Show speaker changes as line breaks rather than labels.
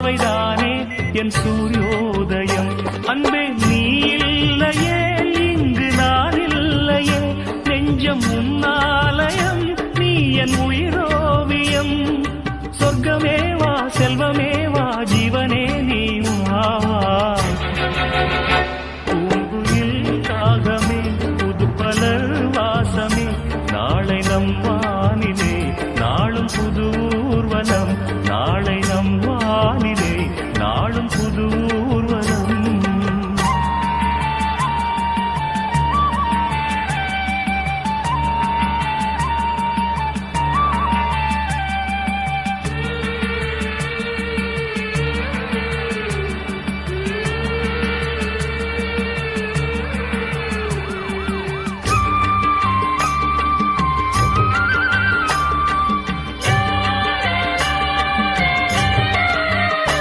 பார்வைதானே என் சூரியோதயம். அன்பே நீ இல்லையே இங்கு நான் இல்லையே, நெஞ்சம் உன்னாலயம், நீ என் உயிரோவியம். சொர்க்கமேவா செல்வமேவா ஜீவ